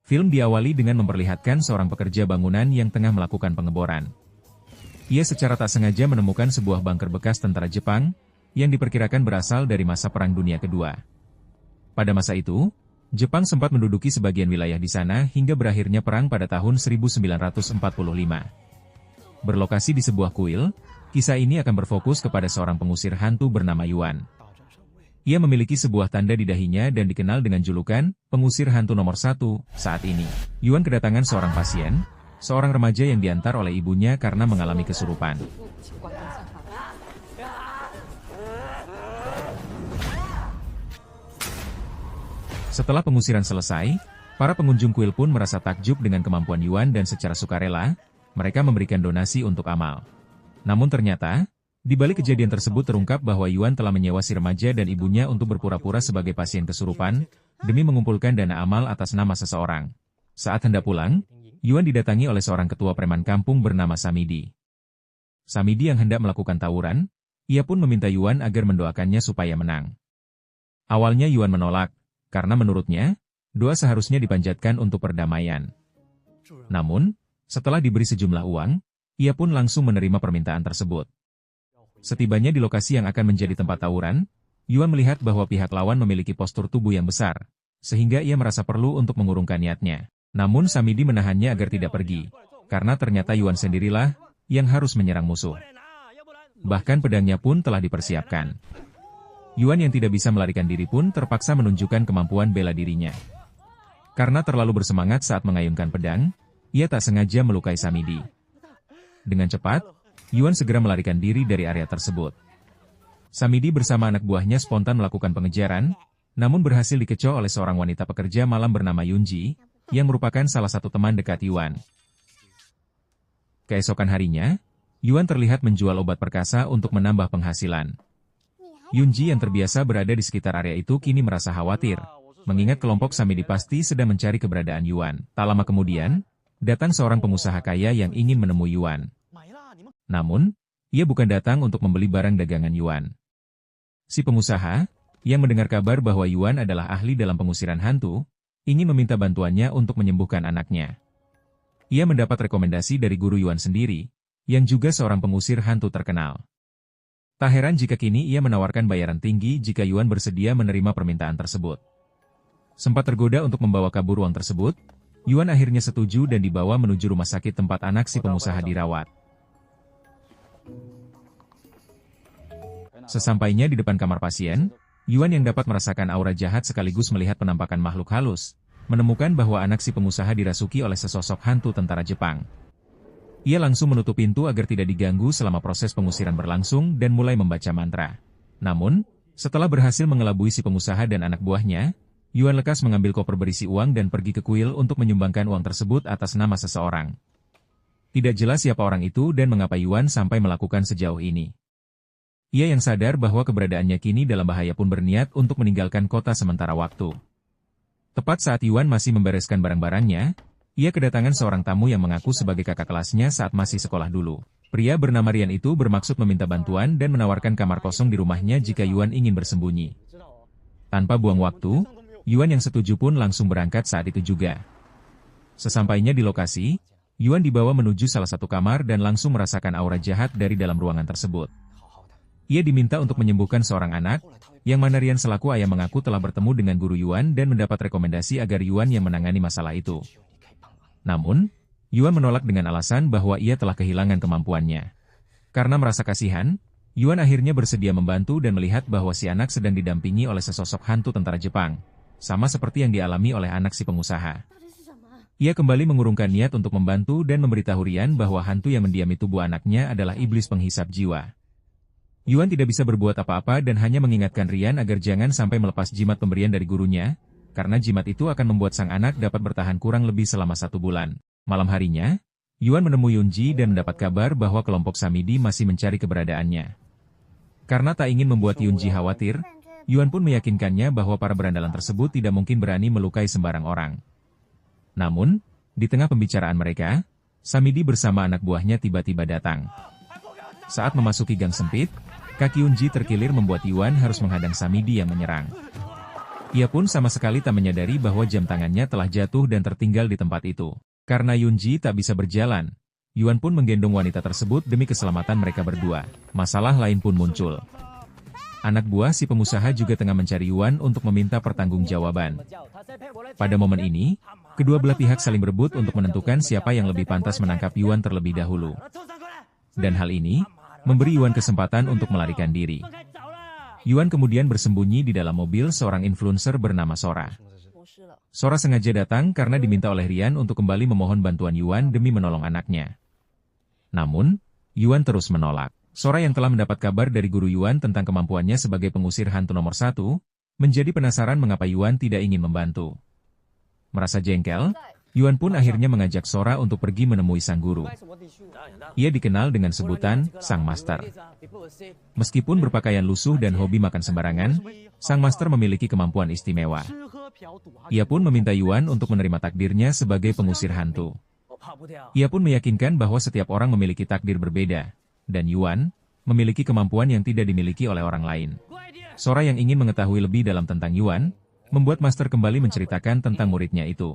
Film diawali dengan memperlihatkan seorang pekerja bangunan yang tengah melakukan pengeboran. Ia secara tak sengaja menemukan sebuah bunker bekas tentara Jepang, yang diperkirakan berasal dari masa Perang Dunia Kedua. Pada masa itu, Jepang sempat menduduki sebagian wilayah di sana hingga berakhirnya perang pada tahun 1945. Berlokasi di sebuah kuil, kisah ini akan berfokus kepada seorang pengusir hantu bernama Yuan. Ia memiliki sebuah tanda di dahinya dan dikenal dengan julukan pengusir hantu nomor 1 saat ini. Yuan kedatangan seorang pasien, seorang remaja yang diantar oleh ibunya karena mengalami kesurupan. Setelah pengusiran selesai, para pengunjung kuil pun merasa takjub dengan kemampuan Yuan dan secara sukarela, mereka memberikan donasi untuk amal. Namun ternyata, di balik kejadian tersebut terungkap bahwa Yuan telah menyewa si remaja dan ibunya untuk berpura-pura sebagai pasien kesurupan, demi mengumpulkan dana amal atas nama seseorang. Saat hendak pulang, Yuan didatangi oleh seorang ketua preman kampung bernama Samidi. Samidi yang hendak melakukan tawuran, ia pun meminta Yuan agar mendoakannya supaya menang. Awalnya Yuan menolak, karena menurutnya, doa seharusnya dipanjatkan untuk perdamaian. Namun, setelah diberi sejumlah uang, ia pun langsung menerima permintaan tersebut. Setibanya di lokasi yang akan menjadi tempat tawuran, Yuan melihat bahwa pihak lawan memiliki postur tubuh yang besar, sehingga ia merasa perlu untuk mengurungkan niatnya. Namun Samidi menahannya agar tidak pergi, karena ternyata Yuan sendirilah yang harus menyerang musuh. Bahkan pedangnya pun telah dipersiapkan. Yuan yang tidak bisa melarikan diri pun terpaksa menunjukkan kemampuan bela dirinya. Karena terlalu bersemangat saat mengayunkan pedang, ia tak sengaja melukai Samidi. Dengan cepat, Yuan segera melarikan diri dari area tersebut. Samidi bersama anak buahnya spontan melakukan pengejaran, namun berhasil dikecoh oleh seorang wanita pekerja malam bernama Yunji, yang merupakan salah satu teman dekat Yuan. Keesokan harinya, Yuan terlihat menjual obat perkasa untuk menambah penghasilan. Yunji yang terbiasa berada di sekitar area itu kini merasa khawatir, mengingat kelompok Samidi pasti sedang mencari keberadaan Yuan. Tak lama kemudian, datang seorang pengusaha kaya yang ingin menemui Yuan. Namun, ia bukan datang untuk membeli barang dagangan Yuan. Si pengusaha, yang mendengar kabar bahwa Yuan adalah ahli dalam pengusiran hantu, ingin meminta bantuannya untuk menyembuhkan anaknya. Ia mendapat rekomendasi dari guru Yuan sendiri, yang juga seorang pengusir hantu terkenal. Tak heran jika kini ia menawarkan bayaran tinggi jika Yuan bersedia menerima permintaan tersebut. Sempat tergoda untuk membawa kabur uang tersebut, Yuan akhirnya setuju dan dibawa menuju rumah sakit tempat anak si pengusaha dirawat. Sesampainya di depan kamar pasien, Yuan yang dapat merasakan aura jahat sekaligus melihat penampakan makhluk halus, menemukan bahwa anak si pengusaha dirasuki oleh sesosok hantu tentara Jepang. Ia langsung menutup pintu agar tidak diganggu selama proses pengusiran berlangsung dan mulai membaca mantra. Namun, setelah berhasil mengelabui si pengusaha dan anak buahnya, Yuan lekas mengambil koper berisi uang dan pergi ke kuil untuk menyumbangkan uang tersebut atas nama seseorang. Tidak jelas siapa orang itu dan mengapa Yuan sampai melakukan sejauh ini. Ia yang sadar bahwa keberadaannya kini dalam bahaya pun berniat untuk meninggalkan kota sementara waktu. Tepat saat Yuan masih membereskan barang-barangnya, ia kedatangan seorang tamu yang mengaku sebagai kakak kelasnya saat masih sekolah dulu. Pria bernama Rian itu bermaksud meminta bantuan dan menawarkan kamar kosong di rumahnya jika Yuan ingin bersembunyi. Tanpa buang waktu, Yuan yang setuju pun langsung berangkat saat itu juga. Sesampainya di lokasi, Yuan dibawa menuju salah satu kamar dan langsung merasakan aura jahat dari dalam ruangan tersebut. Ia diminta untuk menyembuhkan seorang anak, yang mana Rian selaku ayah mengaku telah bertemu dengan guru Yuan dan mendapat rekomendasi agar Yuan yang menangani masalah itu. Namun, Yuan menolak dengan alasan bahwa ia telah kehilangan kemampuannya. Karena merasa kasihan, Yuan akhirnya bersedia membantu dan melihat bahwa si anak sedang didampingi oleh sesosok hantu tentara Jepang, sama seperti yang dialami oleh anak si pengusaha. Ia kembali mengurungkan niat untuk membantu dan memberitahu Rian bahwa hantu yang mendiami tubuh anaknya adalah iblis penghisap jiwa. Yuan tidak bisa berbuat apa-apa dan hanya mengingatkan Rian agar jangan sampai melepas jimat pemberian dari gurunya, karena jimat itu akan membuat sang anak dapat bertahan kurang lebih selama 1 bulan. Malam harinya, Yuan menemui Yunji dan mendapat kabar bahwa kelompok Samidi masih mencari keberadaannya. Karena tak ingin membuat Yunji khawatir, Yuan pun meyakinkannya bahwa para berandalan tersebut tidak mungkin berani melukai sembarang orang. Namun, di tengah pembicaraan mereka, Samidi bersama anak buahnya tiba-tiba datang. Saat memasuki gang sempit, kaki Yunji terkilir membuat Yuan harus menghadang Samidi yang menyerang. Ia pun sama sekali tak menyadari bahwa jam tangannya telah jatuh dan tertinggal di tempat itu. Karena Yunji tak bisa berjalan, Yuan pun menggendong wanita tersebut demi keselamatan mereka berdua. Masalah lain pun muncul. Anak buah si pengusaha juga tengah mencari Yuan untuk meminta pertanggungjawaban. Pada momen ini, kedua belah pihak saling berebut untuk menentukan siapa yang lebih pantas menangkap Yuan terlebih dahulu. Dan hal ini memberi Yuan kesempatan untuk melarikan diri. Yuan kemudian bersembunyi di dalam mobil seorang influencer bernama Sora. Sora sengaja datang karena diminta oleh Rian untuk kembali memohon bantuan Yuan demi menolong anaknya. Namun, Yuan terus menolak. Sora yang telah mendapat kabar dari guru Yuan tentang kemampuannya sebagai pengusir hantu nomor 1, menjadi penasaran mengapa Yuan tidak ingin membantu. Merasa jengkel, Yuan pun akhirnya mengajak Sora untuk pergi menemui sang guru. Ia dikenal dengan sebutan Sang Master. Meskipun berpakaian lusuh dan hobi makan sembarangan, Sang Master memiliki kemampuan istimewa. Ia pun meminta Yuan untuk menerima takdirnya sebagai pengusir hantu. Ia pun meyakinkan bahwa setiap orang memiliki takdir berbeda, dan Yuan memiliki kemampuan yang tidak dimiliki oleh orang lain. Sora yang ingin mengetahui lebih dalam tentang Yuan, membuat Master kembali menceritakan tentang muridnya itu.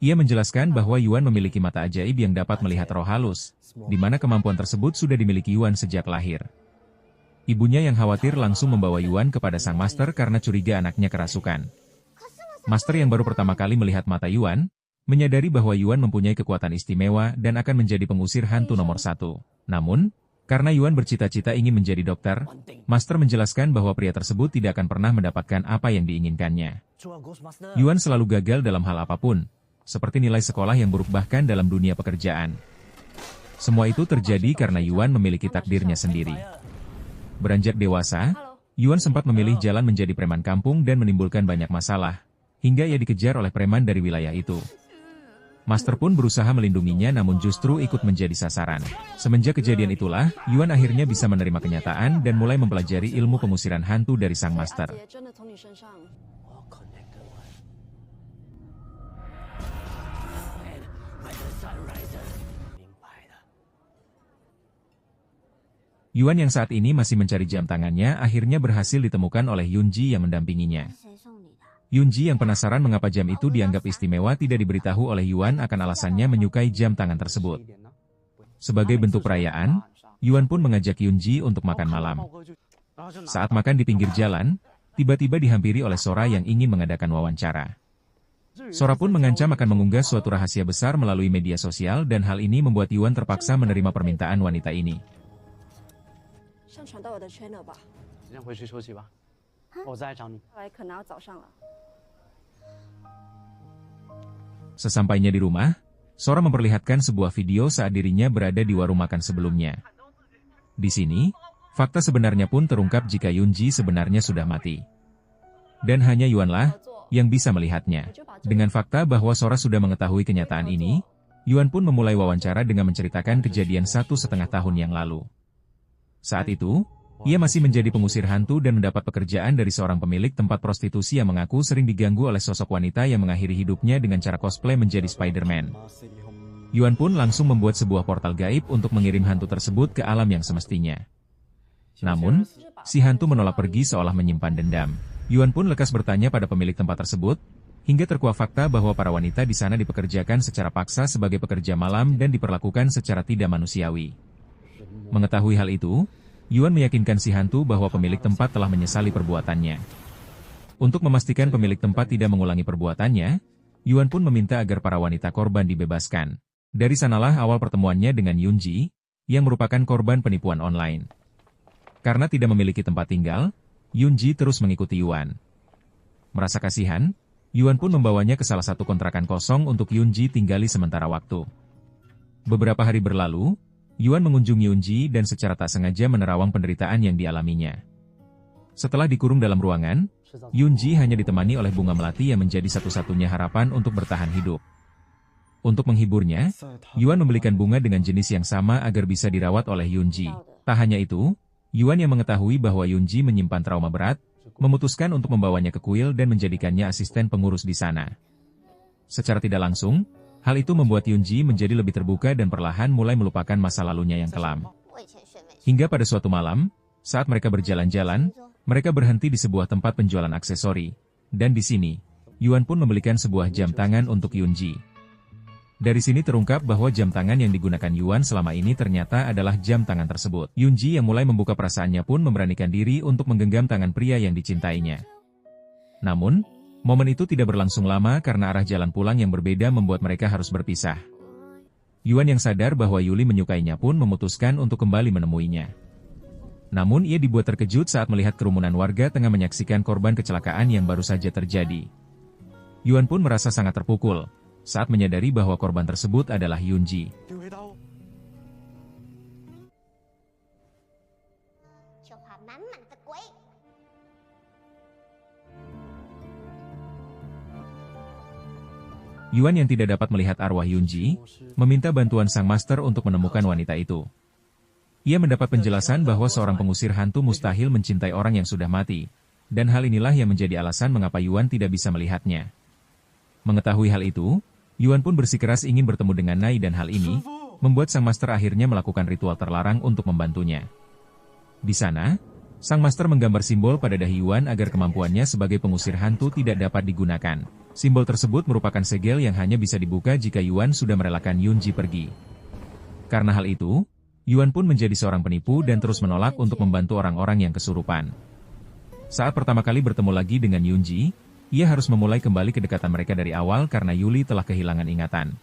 Ia menjelaskan bahwa Yuan memiliki mata ajaib yang dapat melihat roh halus, di mana kemampuan tersebut sudah dimiliki Yuan sejak lahir. Ibunya yang khawatir langsung membawa Yuan kepada sang master karena curiga anaknya kerasukan. Master yang baru pertama kali melihat mata Yuan, menyadari bahwa Yuan mempunyai kekuatan istimewa dan akan menjadi pengusir hantu nomor 1. Namun, karena Yuan bercita-cita ingin menjadi dokter, Master menjelaskan bahwa pria tersebut tidak akan pernah mendapatkan apa yang diinginkannya. Yuan selalu gagal dalam hal apapun, seperti nilai sekolah yang buruk bahkan dalam dunia pekerjaan. Semua itu terjadi karena Yuan memiliki takdirnya sendiri. Beranjak dewasa, Yuan sempat memilih jalan menjadi preman kampung dan menimbulkan banyak masalah, hingga ia dikejar oleh preman dari wilayah itu. Master pun berusaha melindunginya namun justru ikut menjadi sasaran. Semenjak kejadian itulah, Yuan akhirnya bisa menerima kenyataan dan mulai mempelajari ilmu pengusiran hantu dari sang master. Yuan yang saat ini masih mencari jam tangannya akhirnya berhasil ditemukan oleh Yunji yang mendampinginya. Yunji yang penasaran mengapa jam itu dianggap istimewa tidak diberitahu oleh Yuan akan alasannya menyukai jam tangan tersebut. Sebagai bentuk perayaan, Yuan pun mengajak Yunji untuk makan malam. Saat makan di pinggir jalan, tiba-tiba dihampiri oleh Sora yang ingin mengadakan wawancara. Sora pun mengancam akan mengunggah suatu rahasia besar melalui media sosial dan hal ini membuat Yuan terpaksa menerima permintaan wanita ini. Sesampainya di rumah, Sora memperlihatkan sebuah video saat dirinya berada di warung makan sebelumnya. Di sini, fakta sebenarnya pun terungkap jika Yunji sebenarnya sudah mati. Dan hanya Yuanlah yang bisa melihatnya. Dengan fakta bahwa Sora sudah mengetahui kenyataan ini, Yuan pun memulai wawancara dengan menceritakan kejadian 1,5 tahun yang lalu. Saat itu, ia masih menjadi pengusir hantu dan mendapat pekerjaan dari seorang pemilik tempat prostitusi yang mengaku sering diganggu oleh sosok wanita yang mengakhiri hidupnya dengan cara cosplay menjadi Spider-Man. Yuan pun langsung membuat sebuah portal gaib untuk mengirim hantu tersebut ke alam yang semestinya. Namun, si hantu menolak pergi seolah menyimpan dendam. Yuan pun lekas bertanya pada pemilik tempat tersebut, hingga terkuak fakta bahwa para wanita di sana dipekerjakan secara paksa sebagai pekerja malam dan diperlakukan secara tidak manusiawi. Mengetahui hal itu, Yuan meyakinkan si hantu bahwa pemilik tempat telah menyesali perbuatannya. Untuk memastikan pemilik tempat tidak mengulangi perbuatannya, Yuan pun meminta agar para wanita korban dibebaskan. Dari sanalah awal pertemuannya dengan Yunji, yang merupakan korban penipuan online. Karena tidak memiliki tempat tinggal, Yunji terus mengikuti Yuan. Merasa kasihan, Yuan pun membawanya ke salah satu kontrakan kosong untuk Yunji tinggali sementara waktu. Beberapa hari berlalu, Yuan mengunjungi Yunji dan secara tak sengaja menerawang penderitaan yang dialaminya. Setelah dikurung dalam ruangan, Yunji hanya ditemani oleh bunga melati yang menjadi satu-satunya harapan untuk bertahan hidup. Untuk menghiburnya, Yuan membelikan bunga dengan jenis yang sama agar bisa dirawat oleh Yunji. Tak hanya itu, Yuan yang mengetahui bahwa Yunji menyimpan trauma berat, memutuskan untuk membawanya ke kuil dan menjadikannya asisten pengurus di sana. Secara tidak langsung, hal itu membuat Yunji menjadi lebih terbuka dan perlahan mulai melupakan masa lalunya yang kelam. Hingga pada suatu malam, saat mereka berjalan-jalan, mereka berhenti di sebuah tempat penjualan aksesori. Dan di sini, Yuan pun membelikan sebuah jam tangan untuk Yunji. Dari sini terungkap bahwa jam tangan yang digunakan Yuan selama ini ternyata adalah jam tangan tersebut. Yunji yang mulai membuka perasaannya pun memberanikan diri untuk menggenggam tangan pria yang dicintainya. Namun, momen itu tidak berlangsung lama karena arah jalan pulang yang berbeda membuat mereka harus berpisah. Yuan yang sadar bahwa Yuli menyukainya pun memutuskan untuk kembali menemuinya. Namun ia dibuat terkejut saat melihat kerumunan warga tengah menyaksikan korban kecelakaan yang baru saja terjadi. Yuan pun merasa sangat terpukul saat menyadari bahwa korban tersebut adalah Yunji. Yuan yang tidak dapat melihat arwah Yunji, meminta bantuan sang master untuk menemukan wanita itu. Ia mendapat penjelasan bahwa seorang pengusir hantu mustahil mencintai orang yang sudah mati, dan hal inilah yang menjadi alasan mengapa Yuan tidak bisa melihatnya. Mengetahui hal itu, Yuan pun bersikeras ingin bertemu dengan Nai dan hal ini membuat sang master akhirnya melakukan ritual terlarang untuk membantunya. Di sana, sang master menggambar simbol pada dahi Yuan agar kemampuannya sebagai pengusir hantu tidak dapat digunakan. Simbol tersebut merupakan segel yang hanya bisa dibuka jika Yuan sudah merelakan Yunji pergi. Karena hal itu, Yuan pun menjadi seorang penipu dan terus menolak untuk membantu orang-orang yang kesurupan. Saat pertama kali bertemu lagi dengan Yunji, ia harus memulai kembali kedekatan mereka dari awal karena Yuli telah kehilangan ingatan.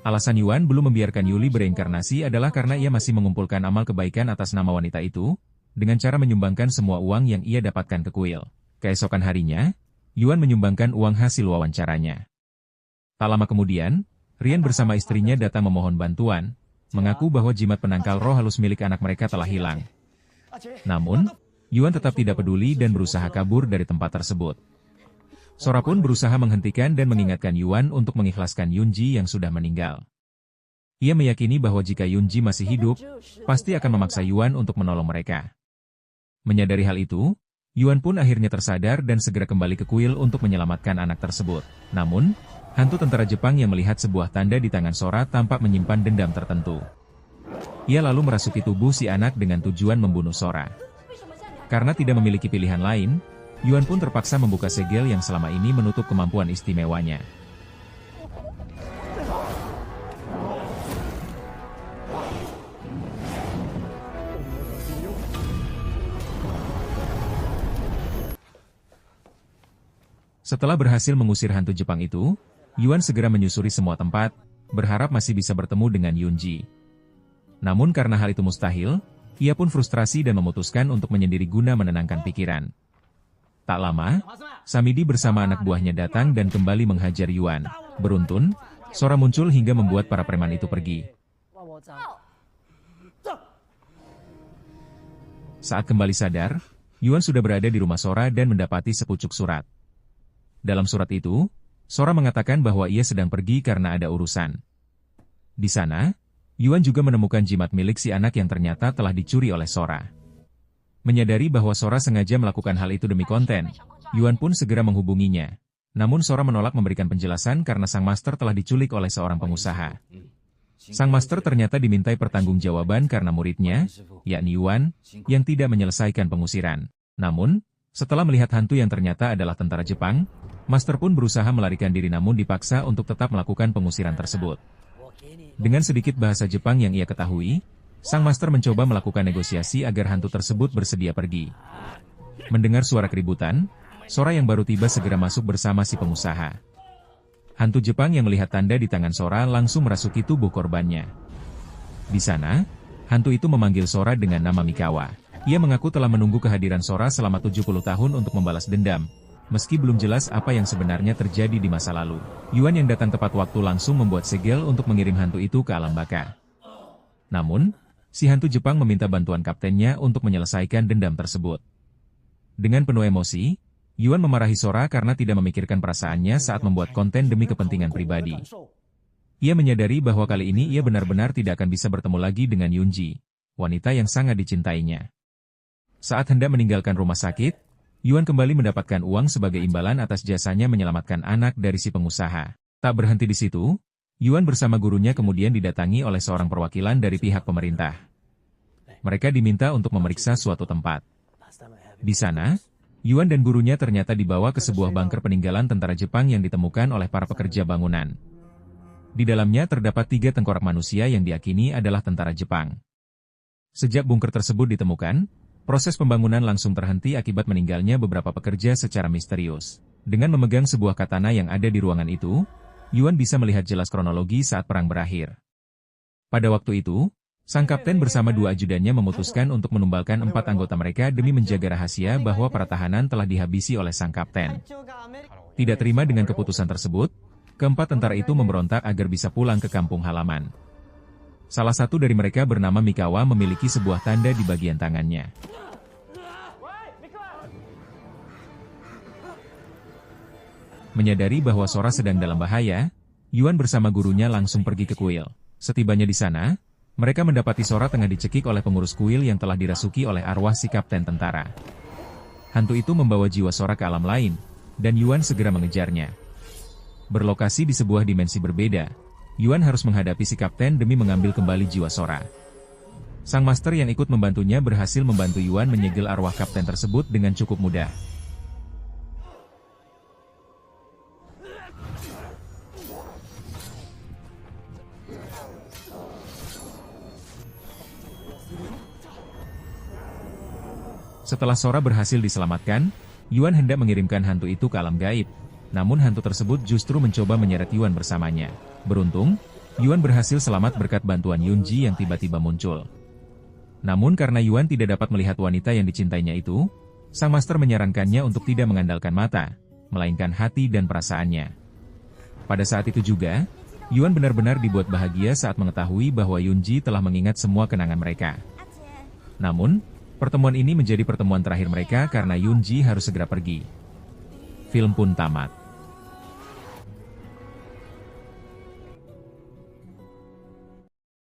Alasan Yuan belum membiarkan Yuli bereinkarnasi adalah karena ia masih mengumpulkan amal kebaikan atas nama wanita itu, dengan cara menyumbangkan semua uang yang ia dapatkan ke kuil. Keesokan harinya, Yuan menyumbangkan uang hasil wawancaranya. Tak lama kemudian, Rian bersama istrinya datang memohon bantuan, mengaku bahwa jimat penangkal roh halus milik anak mereka telah hilang. Namun, Yuan tetap tidak peduli dan berusaha kabur dari tempat tersebut. Sora pun berusaha menghentikan dan mengingatkan Yuan untuk mengikhlaskan Yunji yang sudah meninggal. Ia meyakini bahwa jika Yunji masih hidup, pasti akan memaksa Yuan untuk menolong mereka. Menyadari hal itu, Yuan pun akhirnya tersadar dan segera kembali ke kuil untuk menyelamatkan anak tersebut. Namun, hantu tentara Jepang yang melihat sebuah tanda di tangan Sora tampak menyimpan dendam tertentu. Ia lalu merasuki tubuh si anak dengan tujuan membunuh Sora. Karena tidak memiliki pilihan lain, Yuan pun terpaksa membuka segel yang selama ini menutup kemampuan istimewanya. Setelah berhasil mengusir hantu Jepang itu, Yuan segera menyusuri semua tempat, berharap masih bisa bertemu dengan Yunji. Namun karena hal itu mustahil, ia pun frustrasi dan memutuskan untuk menyendiri guna menenangkan pikiran. Tak lama, Samidi bersama anak buahnya datang dan kembali menghajar Yuan. Beruntun, Sora muncul hingga membuat para preman itu pergi. Saat kembali sadar, Yuan sudah berada di rumah Sora dan mendapati sepucuk surat. Dalam surat itu, Sora mengatakan bahwa ia sedang pergi karena ada urusan. Di sana, Yuan juga menemukan jimat milik si anak yang ternyata telah dicuri oleh Sora. Menyadari bahwa Sora sengaja melakukan hal itu demi konten, Yuan pun segera menghubunginya. Namun Sora menolak memberikan penjelasan karena sang master telah diculik oleh seorang pengusaha. Sang master ternyata dimintai pertanggungjawaban karena muridnya, yakni Yuan, yang tidak menyelesaikan pengusiran. Namun, setelah melihat hantu yang ternyata adalah tentara Jepang, master pun berusaha melarikan diri namun dipaksa untuk tetap melakukan pengusiran tersebut. Dengan sedikit bahasa Jepang yang ia ketahui, sang master mencoba melakukan negosiasi agar hantu tersebut bersedia pergi. Mendengar suara keributan, Sora yang baru tiba segera masuk bersama si pengusaha. Hantu Jepang yang melihat tanda di tangan Sora langsung merasuki tubuh korbannya. Di sana, hantu itu memanggil Sora dengan nama Mikawa. Ia mengaku telah menunggu kehadiran Sora selama 70 tahun untuk membalas dendam, meski belum jelas apa yang sebenarnya terjadi di masa lalu. Yuan yang datang tepat waktu langsung membuat segel untuk mengirim hantu itu ke alam baka. Namun, si hantu Jepang meminta bantuan kaptennya untuk menyelesaikan dendam tersebut. Dengan penuh emosi, Yuan memarahi Sora karena tidak memikirkan perasaannya saat membuat konten demi kepentingan pribadi. Ia menyadari bahwa kali ini ia benar-benar tidak akan bisa bertemu lagi dengan Yunji, wanita yang sangat dicintainya. Saat hendak meninggalkan rumah sakit, Yuan kembali mendapatkan uang sebagai imbalan atas jasanya menyelamatkan anak dari si pengusaha. Tak berhenti di situ, Yuan bersama gurunya kemudian didatangi oleh seorang perwakilan dari pihak pemerintah. Mereka diminta untuk memeriksa suatu tempat. Di sana, Yuan dan gurunya ternyata dibawa ke sebuah bunker peninggalan tentara Jepang yang ditemukan oleh para pekerja bangunan. Di dalamnya terdapat 3 tengkorak manusia yang diakini adalah tentara Jepang. Sejak bunker tersebut ditemukan, proses pembangunan langsung terhenti akibat meninggalnya beberapa pekerja secara misterius. Dengan memegang sebuah katana yang ada di ruangan itu, Yuan bisa melihat jelas kronologi saat perang berakhir. Pada waktu itu, sang kapten bersama 2 ajudannya memutuskan untuk menumbalkan 4 anggota mereka demi menjaga rahasia bahwa para tahanan telah dihabisi oleh sang kapten. Tidak terima dengan keputusan tersebut, keempat tentara itu memberontak agar bisa pulang ke kampung halaman. Salah satu dari mereka bernama Mikawa memiliki sebuah tanda di bagian tangannya. Menyadari bahwa Sora sedang dalam bahaya, Yuan bersama gurunya langsung pergi ke kuil. Setibanya di sana, mereka mendapati Sora tengah dicekik oleh pengurus kuil yang telah dirasuki oleh arwah si kapten tentara. Hantu itu membawa jiwa Sora ke alam lain, dan Yuan segera mengejarnya. Berlokasi di sebuah dimensi berbeda, Yuan harus menghadapi si kapten demi mengambil kembali jiwa Sora. Sang master yang ikut membantunya berhasil membantu Yuan menyegel arwah kapten tersebut dengan cukup mudah. Setelah Sora berhasil diselamatkan, Yuan hendak mengirimkan hantu itu ke alam gaib. Namun hantu tersebut justru mencoba menyeret Yuan bersamanya. Beruntung, Yuan berhasil selamat berkat bantuan Yunji yang tiba-tiba muncul. Namun karena Yuan tidak dapat melihat wanita yang dicintainya itu, sang master menyarankannya untuk tidak mengandalkan mata, melainkan hati dan perasaannya. Pada saat itu juga, Yuan benar-benar dibuat bahagia saat mengetahui bahwa Yunji telah mengingat semua kenangan mereka. Namun, pertemuan ini menjadi pertemuan terakhir mereka karena Yunji harus segera pergi. Film pun tamat.